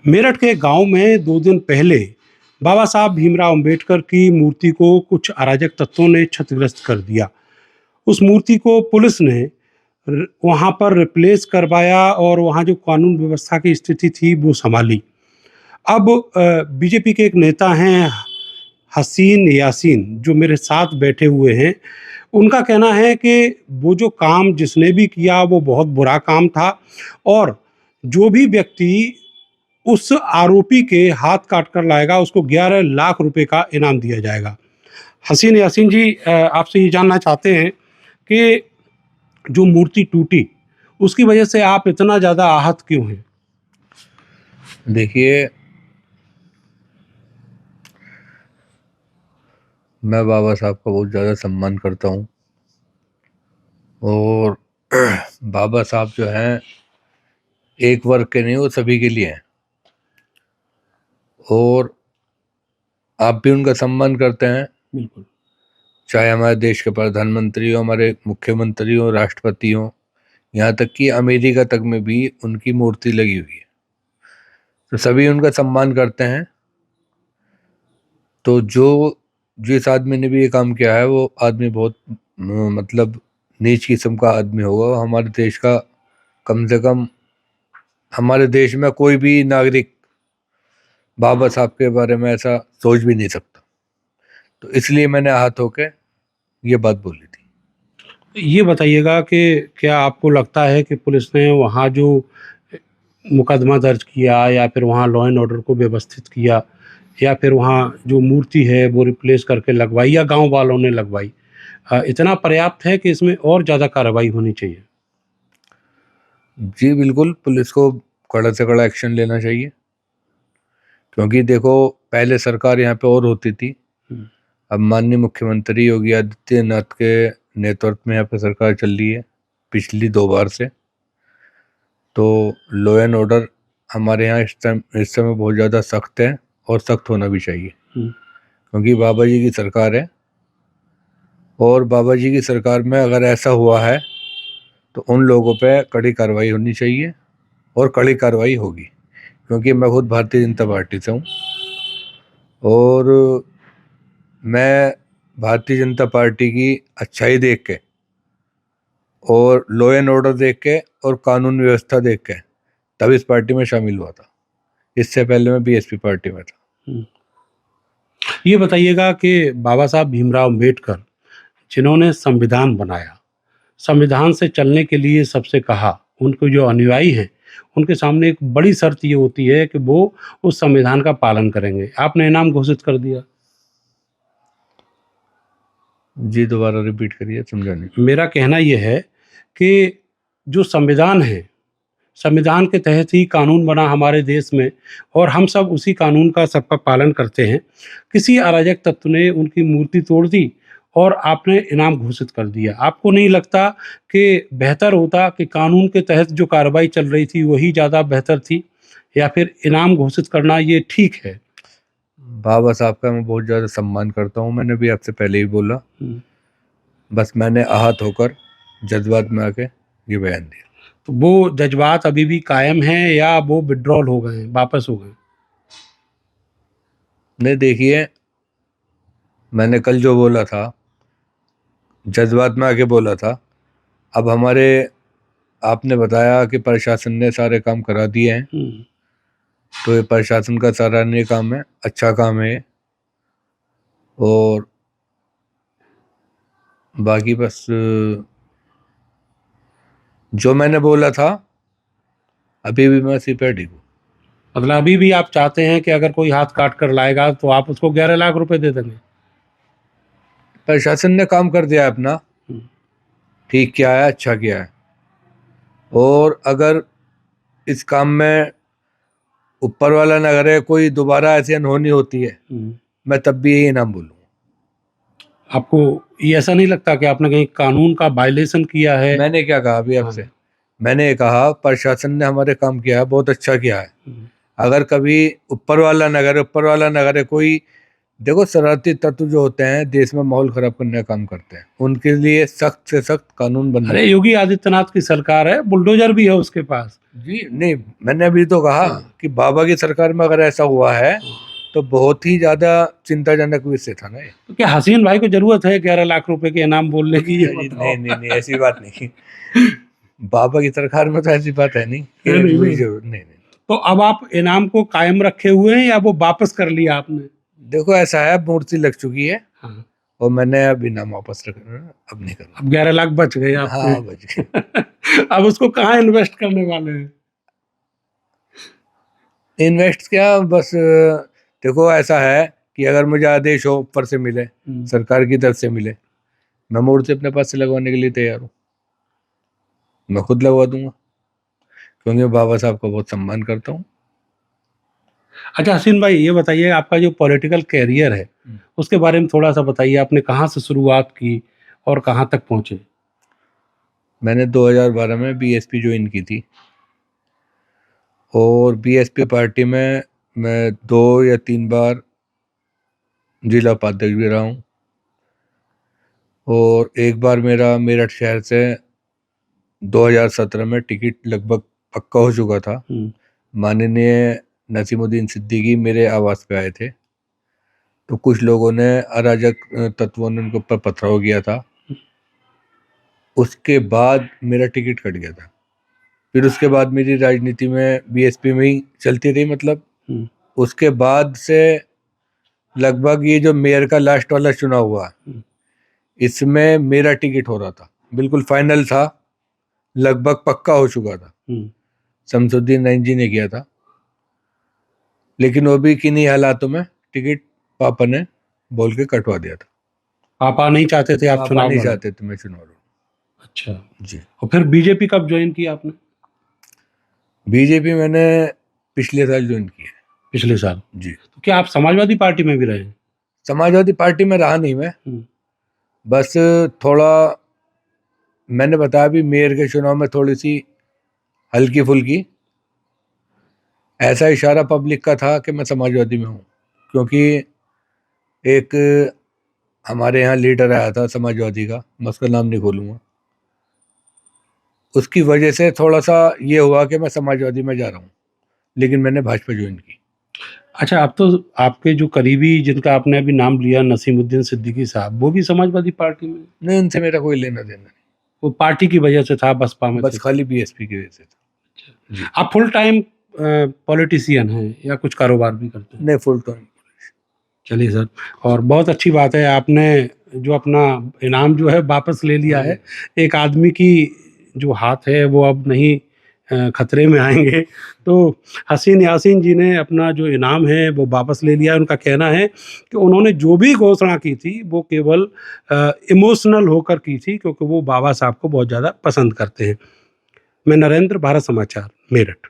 मेरठ के गांव में 2 दिन पहले बाबा साहब भीमराव अंबेडकर की मूर्ति को कुछ अराजक तत्वों ने क्षतिग्रस्त कर दिया। उस मूर्ति को पुलिस ने वहां पर रिप्लेस करवाया और वहां जो कानून व्यवस्था की स्थिति थी वो संभाली। अब बीजेपी के एक नेता हैं हसीन यासीन, जो मेरे साथ बैठे हुए हैं। उनका कहना है कि वो जो काम जिसने भी किया वो बहुत बुरा काम था और जो भी व्यक्ति उस आरोपी के हाथ काट कर लाएगा उसको 11 लाख रुपए का इनाम दिया जाएगा। हसीन यासीन जी, आपसे ये जानना चाहते हैं कि जो मूर्ति टूटी उसकी वजह से आप इतना ज़्यादा आहत क्यों हैं? देखिए, मैं बाबा साहब का बहुत ज़्यादा सम्मान करता हूँ और बाबा साहब जो हैं एक वर्ग के नहीं, वो सभी के लिए हैं और आप भी उनका सम्मान करते हैं। बिल्कुल। चाहे हमारे देश के प्रधानमंत्री हो, हमारे मुख्यमंत्री हो, राष्ट्रपति हो, यहाँ तक कि अमेरिका तक में भी उनकी मूर्ति लगी हुई है, तो सभी उनका सम्मान करते हैं। तो जिस आदमी ने भी ये काम किया है वो आदमी बहुत मतलब नीच किस्म का आदमी होगा। हमारे देश का कम से कम हमारे देश में कोई भी नागरिक बाबा साहब के बारे में ऐसा सोच भी नहीं सकता, तो इसलिए मैंने आहत होकर ये बात बोली थी। ये बताइएगा कि क्या आपको लगता है कि पुलिस ने वहाँ जो मुकदमा दर्ज किया या फिर वहाँ लॉ एंड ऑर्डर को व्यवस्थित किया या फिर वहाँ जो मूर्ति है वो रिप्लेस करके लगवाई या गांव वालों ने लगवाई, इतना पर्याप्त है कि इसमें और ज़्यादा कार्रवाई होनी चाहिए? जी बिल्कुल, पुलिस को कड़ा से कड़ा एक्शन लेना चाहिए, क्योंकि देखो पहले सरकार यहाँ पे और होती थी। अब माननीय मुख्यमंत्री योगी आदित्यनाथ के नेतृत्व में यहाँ पे सरकार चल रही है पिछली 2 बार से। तो लॉ एंड ऑर्डर हमारे यहाँ इस समय बहुत ज़्यादा सख्त है और सख्त होना भी चाहिए, क्योंकि बाबा जी की सरकार है और बाबा जी की सरकार में अगर ऐसा हुआ है तो उन लोगों पे कड़ी कार्रवाई होनी चाहिए और कड़ी कार्रवाई होगी, क्योंकि मैं खुद भारतीय जनता पार्टी से हूँ और मैं भारतीय जनता पार्टी की अच्छाई देख के और लॉ एंड ऑर्डर देख के और कानून व्यवस्था देख के तब इस पार्टी में शामिल हुआ था। इससे पहले मैं बीएसपी पार्टी में था। ये बताइएगा कि बाबा साहब भीमराव अंबेडकर जिन्होंने संविधान बनाया, संविधान से चलने के लिए सबसे कहा, उनको जो अनुयायी हैं उनके सामने एक बड़ी शर्त ये होती है कि वो उस संविधान का पालन करेंगे। आपने इनाम घोषित कर दिया। जी दोबारा रिपीट करिए, समझा नहीं। मेरा कहना ये है कि जो संविधान है, संविधान के तहत ही कानून बना हमारे देश में और हम सब उसी कानून का सबका पालन करते हैं। किसी अराजक तत्व ने उनकी मूर्ति तोड़ दी और आपने इनाम घोषित कर दिया। आपको नहीं लगता कि बेहतर होता कि कानून के तहत जो कार्रवाई चल रही थी वही ज़्यादा बेहतर थी, या फिर इनाम घोषित करना ये ठीक है? बाबा साहब का मैं बहुत ज़्यादा सम्मान करता हूँ, मैंने भी आपसे पहले ही बोला। बस मैंने आहत होकर जज्बात में आके ये बयान दिया। तो वो जज्बात अभी भी कायम हैं या वो विथड्रॉल हो गए हैं, वापस हो गए? नहीं, देखिए, मैंने कल जो बोला था जज्बात में आके बोला था। अब आपने बताया कि प्रशासन ने सारे काम करा दिए हैं, तो ये प्रशासन का सराहनीय काम है, अच्छा काम है और बाकी बस जो मैंने बोला था अभी भी मैं उसी पे अडिग हूँ। मतलब अभी भी आप चाहते हैं कि अगर कोई हाथ काट कर लाएगा तो आप उसको 11 लाख रुपए दे देंगे? प्रशासन ने काम कर दिया है अपना, ठीक किया है, अच्छा किया है और अगर इस काम में ऊपर वाला न करे, कोई दोबारा ऐसी अनहोनी होती है, मैं तब भी यही नाम बोलूँगा। आपको ये ऐसा नहीं लगता कि आपने कहीं कानून का वायलेशन किया है? मैंने क्या कहा अभी आपसे? हाँ। मैंने कहा प्रशासन ने हमारे काम किया है, बहुत अच्छा किया है। अगर कभी ऊपर वाला न करे, कोई देखो, शरारती तत्व जो होते हैं देश में माहौल खराब करने का काम करते हैं, उनके लिए सख्त से सख्त कानून बनना अरे चाहिए। योगी आदित्यनाथ की सरकार है, बुलडोजर भी है उसके पास। जी नहीं, मैंने अभी तो कहा कि बाबा की सरकार में अगर ऐसा हुआ है तो बहुत ही ज्यादा चिंताजनक विषय था ना ये। तो क्या हसीन भाई को जरूरत है 11 लाख रुपए के इनाम बोलने की? ये नहीं बताओ। नहीं नहीं नहीं, ऐसी बात नहीं। बाबा की सरकार में तो ऐसी बात है नहीं कि नहीं, नहीं, कोई नहीं। जरूरत नहीं। तो अब आप इनाम को कायम रखे हुए हैं या वो वापस कर लिया आपने? देखो, ऐसा है, मूर्ति लग चुकी है हाँ। और मैंने अब इनाम वापस रखना, अब नहीं करना। अब 11 लाख बच गए आपके। हाँ, बच गए। अब उसको कहाँ इन्वेस्ट करने वाले हैं? इन्वेस्ट क्या, बस देखो ऐसा है कि अगर मुझे आदेश हो ऊपर से मिले, सरकार की तरफ से मिले, मैं मूर्ति अपने पास से लगवाने के लिए तैयार हूँ, मैं खुद लगवा दूंगा, क्योंकि मैं बाबा साहब का बहुत सम्मान करता हूँ। अच्छा हसीन भाई, ये बताइए आपका जो पॉलिटिकल कैरियर है उसके बारे में थोड़ा सा बताइए। आपने कहाँ से शुरुआत की और कहाँ तक पहुंचे? मैंने 2012 में बीएसपी ज्वाइन की थी और बीएसपी पार्टी में मैं 2 या 3 बार जिला उपाध्यक्ष भी रहा हूँ और एक बार मेरा मेरठ शहर से 2017 में टिकट लगभग पक्का हो चुका था। माननीय नसीमुद्दीन सिद्दीकी मेरे आवास पे आए थे, तो कुछ लोगों ने, अराजक तत्वों ने उनके ऊपर पथराव किया था। उसके बाद मेरा टिकट कट गया था। फिर उसके बाद मेरी राजनीति में बीएसपी में ही चलती रही, मतलब उसके बाद से लगभग ये जो मेयर का लास्ट वाला चुनाव हुआ, इसमें मेरा टिकट हो रहा था, बिल्कुल फाइनल था, लगभग पक्का हो चुका था। शमसुद्दीन नैन जी ने किया था, लेकिन वो भी किन्हीं हालातों में टिकट पापा ने बोल के कटवा दिया था। पापा नहीं चाहते थे आप पापा चुनाव नहीं लड़ो? चाहते थे मैं चुनाव लड़ूं। अच्छा जी। और फिर बीजेपी कब ज्वाइन किया आपने? बीजेपी मैंने पिछले साल ज्वाइन की है। पिछले साल? जी। तो क्या आप समाजवादी पार्टी में भी रहे हैं? समाजवादी पार्टी में रहा नहीं मैं, बस थोड़ा, मैंने बताया भी, मेयर के चुनाव में थोड़ी सी हल्की फुल्की ऐसा इशारा पब्लिक का था कि मैं समाजवादी में हूँ, क्योंकि एक हमारे यहाँ लीडर आया था समाजवादी का, मैं उसका नाम नहीं खोलूँगा, उसकी वजह से थोड़ा सा ये हुआ कि मैं समाजवादी में जा रहा हूँ, लेकिन मैंने भाजपा ज्वाइन की। अच्छा, अब तो आपके जो करीबी जिनका आपने अभी नाम लिया, नसीमुद्दीन सिद्दीकी साहब, वो भी समाजवादी पार्टी में? नहीं, उनसे मेरा कोई लेना देना नहीं, वो पार्टी की वजह से था, बसपा में बस थे? खाली बीएसपी की वजह से था। जी। आप फुल टाइम पॉलिटिशियन हैं या कुछ कारोबार भी करते हैं? नहीं, फुल टाइम। चलिए सर, और बहुत अच्छी बात है, आपने जो अपना इनाम जो है वापस ले लिया है। एक आदमी की जो हाथ है वो अब नहीं खतरे में आएंगे। तो हसीन यासीन जी ने अपना जो इनाम है वो वापस ले लिया है। उनका कहना है कि उन्होंने जो भी घोषणा की थी वो केवल इमोशनल होकर की थी, क्योंकि वो बाबा साहब को बहुत ज़्यादा पसंद करते हैं। मैं नरेंद्र, भारत समाचार, मेरठ।